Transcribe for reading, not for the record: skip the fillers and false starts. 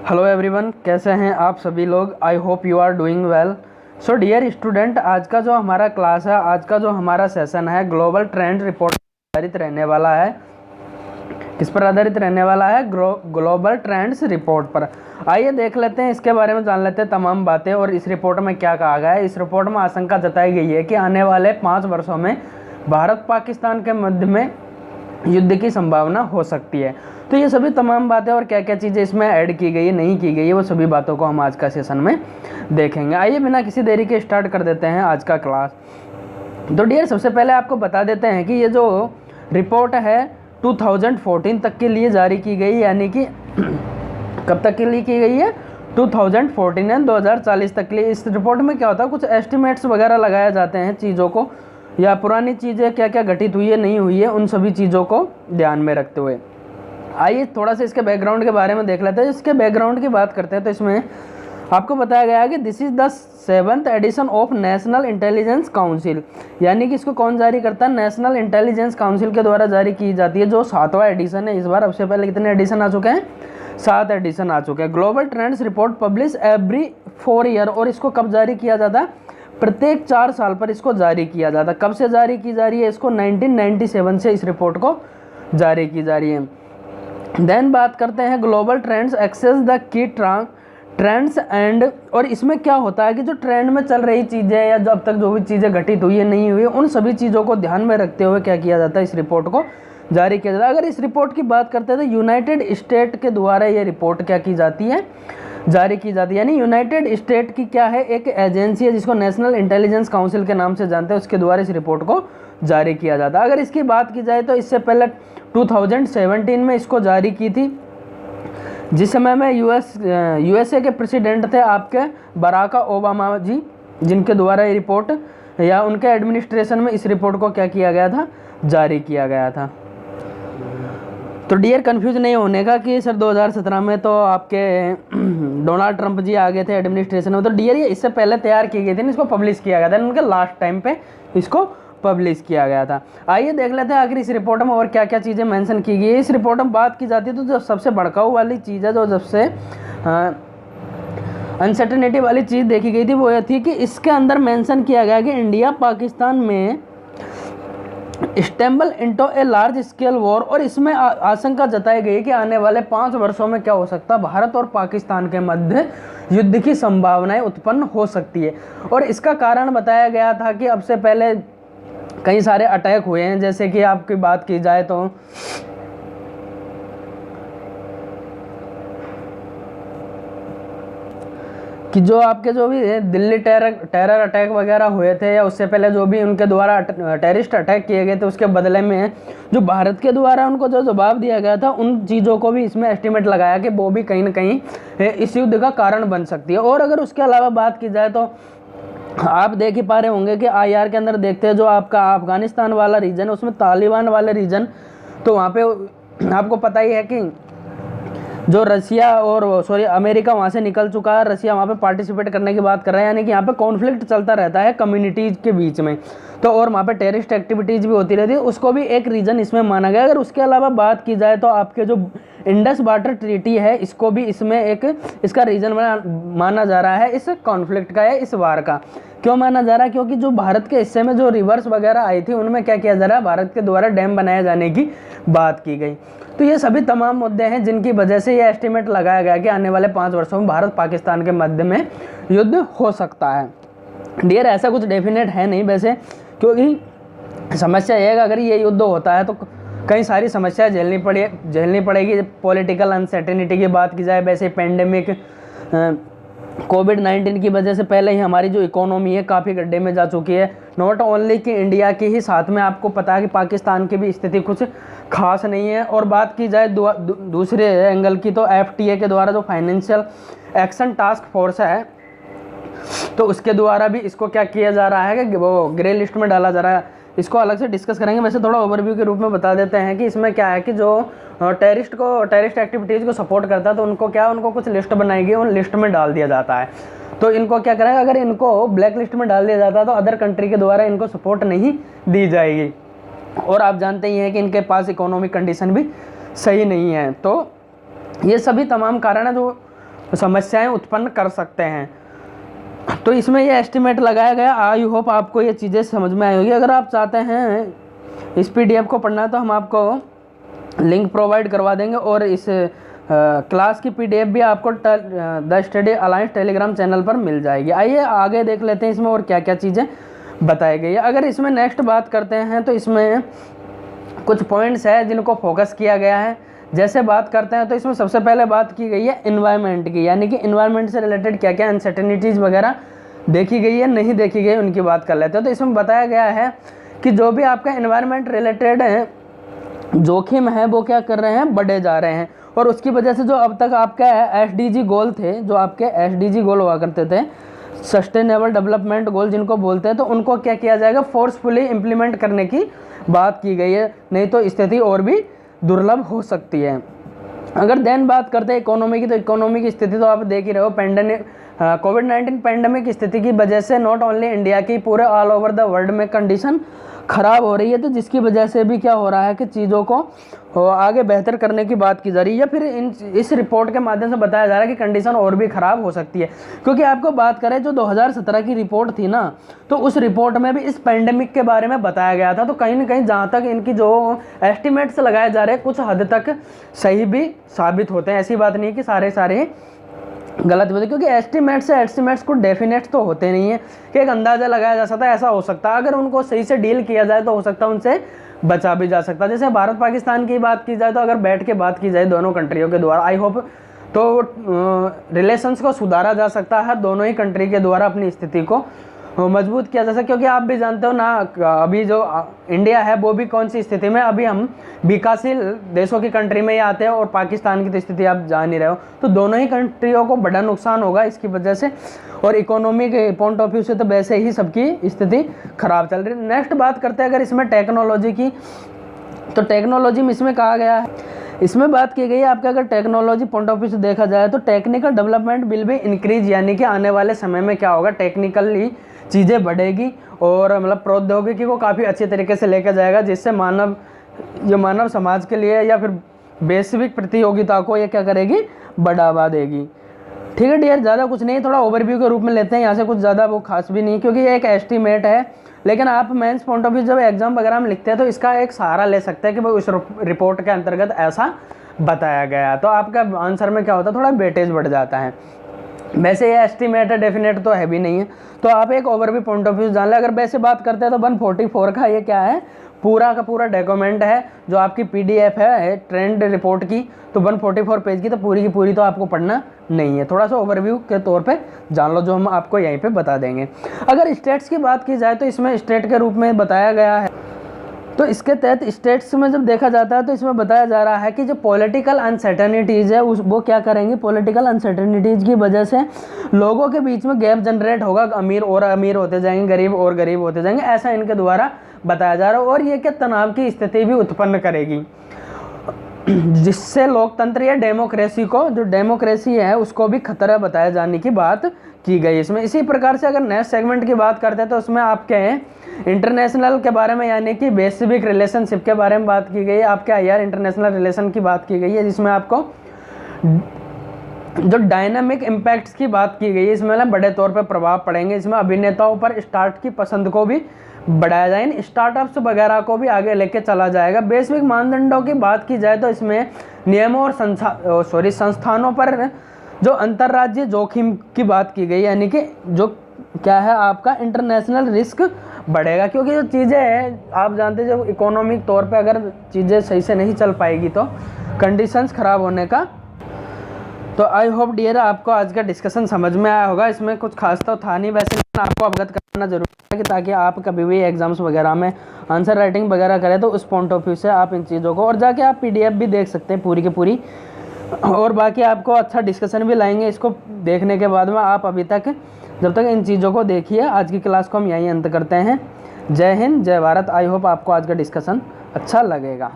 Hello everyone, कैसे हैं आप सभी लोग। I hope you are doing well. So dear student, आज का जो हमारा क्लास है, आज का जो हमारा सेशन है, ग्लोबल ट्रेंड रिपोर्ट आधारित रहने वाला है। किस पर आधारित रहने वाला है? ग्लोबल ट्रेंड्स रिपोर्ट पर। आइए देख लेते हैं, इसके बारे में जान लेते हैं तमाम बातें और इस रिपोर्ट में क्या कहा गया है। इस रिपोर्ट में आशंका जताई गई है कि आने वाले 5 वर्षों में भारत पाकिस्तान के मध्य में युद्ध की संभावना हो सकती है। तो ये सभी तमाम बातें और क्या क्या चीज़ें इसमें ऐड की गई है, नहीं की गई है, वो सभी बातों को हम आज का सेशन में देखेंगे। आइए बिना किसी देरी के स्टार्ट कर देते हैं आज का क्लास। तो डियर, सबसे पहले आपको बता देते हैं कि ये जो रिपोर्ट है 2014 तक के लिए जारी की गई, यानी कि कब तक के लिए की गई है? 2014 एंड 2040 तक के लिए। इस रिपोर्ट में क्या होता है, कुछ एस्टिमेट्स वगैरह लगाए जाते हैं चीज़ों को, या पुरानी चीज़ें क्या क्या घटित हुई है, नहीं हुई है, उन सभी चीज़ों को ध्यान में रखते हुए। आइए थोड़ा सा इसके बैकग्राउंड के बारे में देख लेते हैं। इसके बैकग्राउंड की बात करते हैं तो इसमें आपको बताया गया है कि this is the 7th edition of national intelligence council, यानी कि इसको कौन जारी करता है? नेशनल इंटेलिजेंस काउंसिल के द्वारा जारी की जाती है, जो 7वां एडिशन है इस बार। अब से पहले कितने एडिशन आ चुके हैं? 7 एडिशन आ चुके हैं। Global trends report publish every 4 year, और इसको कब जारी किया जाता है? प्रत्येक 4 साल पर इसको जारी किया जाता है। कब से जारी की जा रही है? इसको 1997 से इस रिपोर्ट को जारी की जा रही है। देन बात करते हैं global trends across the key trends and, और इसमें क्या होता है कि जो ट्रेंड में चल रही चीज़ें या जो अब तक जो भी चीज़ें घटित हुई है, नहीं हुई है, उन सभी चीज़ों को ध्यान में रखते हुए क्या किया जाता है? इस रिपोर्ट को जारी किया जाता है। अगर इस रिपोर्ट की बात करते हैं तो यूनाइटेड स्टेट के द्वारा ये रिपोर्ट क्या की जाती है? जारी की जाती है। यानी यूनाइटेड स्टेट की क्या है, एक एजेंसी है जिसको नेशनल इंटेलिजेंस काउंसिल के नाम से जानते हैं, उसके द्वारा इस रिपोर्ट को जारी किया जाता है। अगर इसकी बात की जाए तो इससे पहले 2017 में इसको जारी की थी, जिस समय में यूएसए के प्रेसिडेंट थे आपके बराक ओबामा जी, जिनके द्वारा ये रिपोर्ट या उनके एडमिनिस्ट्रेशन में इस रिपोर्ट को क्या किया गया था? जारी किया गया था। तो डियर, कंफ्यूज नहीं होने का कि सर 2017 में तो आपके डोनाल्ड ट्रंप जी आ गए थे एडमिनिस्ट्रेशन में। तो डियर, ये इससे पहले तैयार की गई थी, इसको पब्लिश किया गया था, उनके लास्ट टाइम पे इसको पब्लिश किया गया था। आइए देख लेते हैं आखिर इस रिपोर्ट में और क्या क्या चीज़ें मेंशन की गई है। इस रिपोर्ट में बात की जाती है तो जो सबसे भड़काऊ वाली चीज़ है, जो सबसे अनसर्टेनिटी वाली चीज़ देखी गई थी, वो ये थी कि इसके अंदर मेंशन किया गया कि इंडिया पाकिस्तान में stable into a large scale war, और इसमें आशंका जताई गई कि आने वाले 5 वर्षों में क्या हो सकता है? भारत और पाकिस्तान के मध्य युद्ध की संभावनाएं उत्पन्न हो सकती है। और इसका कारण बताया गया था कि अब से पहले कई सारे अटैक हुए हैं, जैसे कि आपकी बात की जाए तो कि जो आपके जो भी दिल्ली टेरर अटैक वगैरह हुए थे, या उससे पहले जो भी उनके द्वारा टेररिस्ट अटैक किए गए थे, उसके बदले में जो भारत के द्वारा उनको जो जवाब दिया गया था, उन चीज़ों को भी इसमें एस्टिमेट लगाया कि वो भी कहीं ना कहीं इस युद्ध का कारण बन सकती है। और अगर उसके अलावा बात की जाए तो आप देख ही पा रहे होंगे कि आईआर के अंदर देखते हैं जो आपका अफगानिस्तान वाला रीजन है, उसमें तालिबान वाले रीजन, तो वहाँ पे आपको पता ही है कि जो रसिया और अमेरिका वहाँ से निकल चुका है, रसिया वहाँ पे पार्टिसिपेट करने की बात कर रहा है, यानी कि यहाँ पे कॉन्फ्लिक्ट चलता रहता है कम्युनिटीज़ के बीच में, तो और वहाँ पे टेररिस्ट एक्टिविटीज़ भी होती रहती है, उसको भी एक रीज़न इसमें माना गया। अगर उसके अलावा बात की जाए तो आपके जो इंडस वाटर ट्रीटी है, इसको भी इसमें एक इसका रीज़न माना जा रहा है इस कॉन्फ्लिक्ट का या इस वार का। क्यों माना जा रहा है? क्योंकि जो भारत के हिस्से में जो रिवर्स वगैरह आई थी, उनमें क्या किया जा रहा है? भारत के द्वारा डैम बनाए जाने की बात की गई। तो ये सभी तमाम मुद्दे हैं जिनकी वजह से ये एस्टिमेट लगाया गया कि आने वाले 5 वर्षों में भारत पाकिस्तान के मध्य में युद्ध हो सकता है। डियर, ऐसा कुछ डेफिनेट है नहीं वैसे, क्योंकि समस्या यह है कि अगर ये युद्ध होता है तो कई सारी समस्याएं झेलनी पड़ेगी। पॉलिटिकल अनसर्टेनिटी की बात की जाए, वैसे पेंडेमिक कोविड-19 की वजह से पहले ही हमारी जो इकोनॉमी है काफ़ी गड्ढे में जा चुकी है। नॉट ओनली कि इंडिया की ही, साथ में आपको पता है कि पाकिस्तान की भी स्थिति कुछ खास नहीं है। और बात की जाए दूसरे एंगल की, तो एफटीए के द्वारा जो फाइनेंशियल एक्शन टास्क फोर्स है, तो उसके द्वारा भी इसको क्या किया जा रहा है कि वो ग्रे लिस्ट में डाला जा रहा है। इसको अलग से डिस्कस करेंगे। वैसे थोड़ा ओवरव्यू के रूप में बता देते हैं कि इसमें क्या है कि जो टेररिस्ट एक्टिविटीज़ को सपोर्ट करता है, तो उनको कुछ लिस्ट बनाई गई, उन लिस्ट में डाल दिया जाता है। तो इनको क्या करेगा, अगर इनको ब्लैक लिस्ट में डाल दिया जाता है तो अदर कंट्री के द्वारा इनको सपोर्ट नहीं दी जाएगी। और आप जानते ही हैं कि इनके पास इकोनॉमिक कंडीशन भी सही नहीं है। तो ये सभी तमाम कारण है जो समस्याएं उत्पन्न कर सकते हैं। तो इसमें ये एस्टिमेट लगाया गया। आई होप आपको ये चीज़ें समझ में आई होगी। अगर आप चाहते हैं इस PDF को पढ़ना तो हम आपको लिंक प्रोवाइड करवा देंगे, और इस क्लास की PDF भी आपको the study alliance Telegram channel पर मिल जाएगी। आइए आगे देख लेते हैं इसमें और क्या क्या चीज़ें बताई गई है। अगर इसमें नेक्स्ट बात करते हैं तो इसमें कुछ पॉइंट्स है जिनको फोकस किया गया है। जैसे बात करते हैं तो इसमें सबसे पहले बात की गई है इन्वायरमेंट की, यानी कि इन्वायरमेंट से रिलेटेड क्या क्या अनसर्टेनिटीज़ वगैरह देखी गई है, नहीं देखी गई, उनकी बात कर लेते हैं। तो इसमें बताया गया है कि जो भी आपका इन्वायरमेंट रिलेटेड जोखिम है वो क्या कर रहे हैं, बढ़े जा रहे हैं। और उसकी वजह से जो अब तक आपका SDG गोल थे, जो आपके SDG गोल हुआ करते थे, सस्टेनेबल डेवलपमेंट गोल जिनको बोलते हैं, तो उनको क्या किया जाएगा, फोर्सफुली इम्प्लीमेंट करने की बात की गई है, नहीं तो स्थिति और भी दुर्लभ हो सकती है। अगर देन बात करते हैं इकोनॉमी की, तो इकोनॉमी की स्थिति तो आप देख ही रहे हो। कोविड-19 पैंडेमिक स्थिति की वजह से नॉट ओनली इंडिया की, पूरे ऑल ओवर द वर्ल्ड में कंडीशन ख़राब हो रही है। तो जिसकी वजह से भी क्या हो रहा है कि चीज़ों को आगे बेहतर करने की बात की जा रही है, या फिर इस रिपोर्ट के माध्यम से बताया जा रहा है कि कंडीशन और भी ख़राब हो सकती है। क्योंकि आपको बात करें जो 2017 की रिपोर्ट थी ना, तो उस रिपोर्ट में भी इस पैंडेमिक के बारे में बताया गया था। तो कहीं ना कहीं जहाँ तक इनकी जो एस्टिमेट्स लगाए जा रहे हैं कुछ हद तक सही भी साबित होते हैं। ऐसी बात नहीं कि सारे गलत होते, क्योंकि एस्टिमेट्स को डेफिनेट तो होते नहीं है कि एक अंदाज़ा लगाया जा सकता है ऐसा हो सकता है। अगर उनको सही से डील किया जाए तो हो सकता है उनसे बचा भी जा सकता है। जैसे भारत पाकिस्तान की बात की जाए तो अगर बैठ के बात की जाए दोनों कंट्रियों के द्वारा, आई होप तो रिलेशंस को सुधारा जा सकता है दोनों ही कंट्री के द्वारा, अपनी स्थिति को मजबूत किया जा सकता है। क्योंकि आप भी जानते हो ना, अभी जो इंडिया है वो भी कौन सी स्थिति में, अभी हम विकासशील देशों की कंट्री में ही आते हैं, और पाकिस्तान की तो स्थिति आप जान ही रहे हो। तो दोनों ही कंट्रियों को बड़ा नुकसान होगा इसकी वजह से, और इकोनॉमी के पॉइंट ऑफ व्यू से तो वैसे ही सबकी स्थिति खराब चल रही है। नेक्स्ट बात करते हैं अगर इसमें टेक्नोलॉजी की, तो टेक्नोलॉजी में इसमें कहा गया है, इसमें बात की गई है आपका अगर टेक्नोलॉजी पॉइंट ऑफ व्यू से देखा जाए तो technical development will be increase, यानी कि आने वाले समय में क्या होगा, टेक्निकली चीज़ें बढ़ेगी और मतलब प्रौद्योगिकी को काफ़ी अच्छे तरीके से लेकर जाएगा, जिससे मानव समाज के लिए या फिर वैश्विक प्रतियोगिता को ये क्या करेगी, बढ़ावा देगी। ठीक है डियर, ज़्यादा कुछ नहीं, थोड़ा ओवरव्यू के रूप में लेते हैं, यहाँ से कुछ ज़्यादा वो खास भी नहीं, क्योंकि ये एक एस्टीमेट है। लेकिन आप मेंस पॉइंट ऑफ व्यू जब एग्जाम वगैरह में लिखते हैं तो इसका एक सहारा ले सकते हैं कि भाई उस रिपोर्ट के अंतर्गत ऐसा बताया गया, तो आपका आंसर में क्या होता है, थोड़ा वेटेज बढ़ जाता है। वैसे ये एस्टीमेट है, डेफिनेट तो है भी नहीं है, तो आप एक ओवरव्यू पॉइंट ऑफ व्यू जान लें। अगर वैसे बात करते हैं तो 144 का ये क्या है, पूरा का पूरा डॉक्यूमेंट है, जो आपकी PDF है ट्रेंड रिपोर्ट की, तो 144 पेज की, तो पूरी की पूरी तो आपको पढ़ना नहीं है, थोड़ा सा ओवरव्यू के तौर पे जान लो, जो हम आपको यहीं पे बता देंगे। अगर स्टेट्स की बात की जाए तो इसमें स्टेट के रूप में बताया गया है, तो इसके तहत स्टेट्स में जब देखा जाता है तो इसमें बताया जा रहा है कि जो पॉलिटिकल अनसर्टेनिटीज़ है वो क्या करेंगी, पॉलिटिकल अनसर्टेनिटीज़ की वजह से लोगों के बीच में गैप जनरेट होगा, अमीर और अमीर होते जाएंगे, गरीब और गरीब होते जाएंगे, ऐसा इनके द्वारा बताया जा रहा है। और ये क्या तनाव की स्थिति भी उत्पन्न करेगी, जिससे लोकतंत्र या डेमोक्रेसी को, जो डेमोक्रेसी है उसको भी खतरा बताए जाने की बात की गई इसमें। इसी प्रकार से अगर नेक्स्ट सेगमेंट की बात करते हैं तो उसमें आपके इंटरनेशनल के बारे में, यानी कि वैश्विक रिलेशनशिप के बारे में बात की गई है, आपके IR इंटरनेशनल रिलेशन की बात की गई है, जिसमें आपको जो डायनामिक इम्पैक्ट्स की बात की गई है, इसमें बड़े तौर पर प्रभाव पड़ेंगे। इसमें अभिनेताओं पर स्टार्ट की पसंद को भी बढ़ाया जाए, इन स्टार्टअप्स वगैरह को भी आगे लेके चला जाएगा। वैश्विक मानदंडों की बात की जाए तो इसमें नियमों और संस्थानों पर जो अंतर्राज्यीय जोखिम की बात की गई, यानी कि जो क्या है आपका इंटरनेशनल रिस्क बढ़ेगा, क्योंकि जो चीज़ें हैं आप जानते हैं, जब इकोनॉमिक तौर पे अगर चीज़ें सही से नहीं चल पाएगी तो कंडीशंस ख़राब होने का। तो आई होप डियर आपको आज का डिस्कशन समझ में आया होगा। इसमें कुछ खास तो था नहीं, वैसे आपको अवगत करना जरूरी है कि ताकि आप कभी भी एग्जाम्स वगैरह में आंसर राइटिंग वगैरह करें तो उस पॉइंट ऑफ व्यू से आप इन चीज़ों को, और जाके आप PDF भी देख सकते हैं पूरी की पूरी, और बाकी आपको अच्छा डिस्कशन भी लाएंगे इसको देखने के बाद में। आप अभी तक जब तक इन चीज़ों को देखिए, आज की क्लास को हम यहीं अंत करते हैं। जय हिंद, जय भारत। आई होप आपको आज का डिस्कशन अच्छा लगेगा।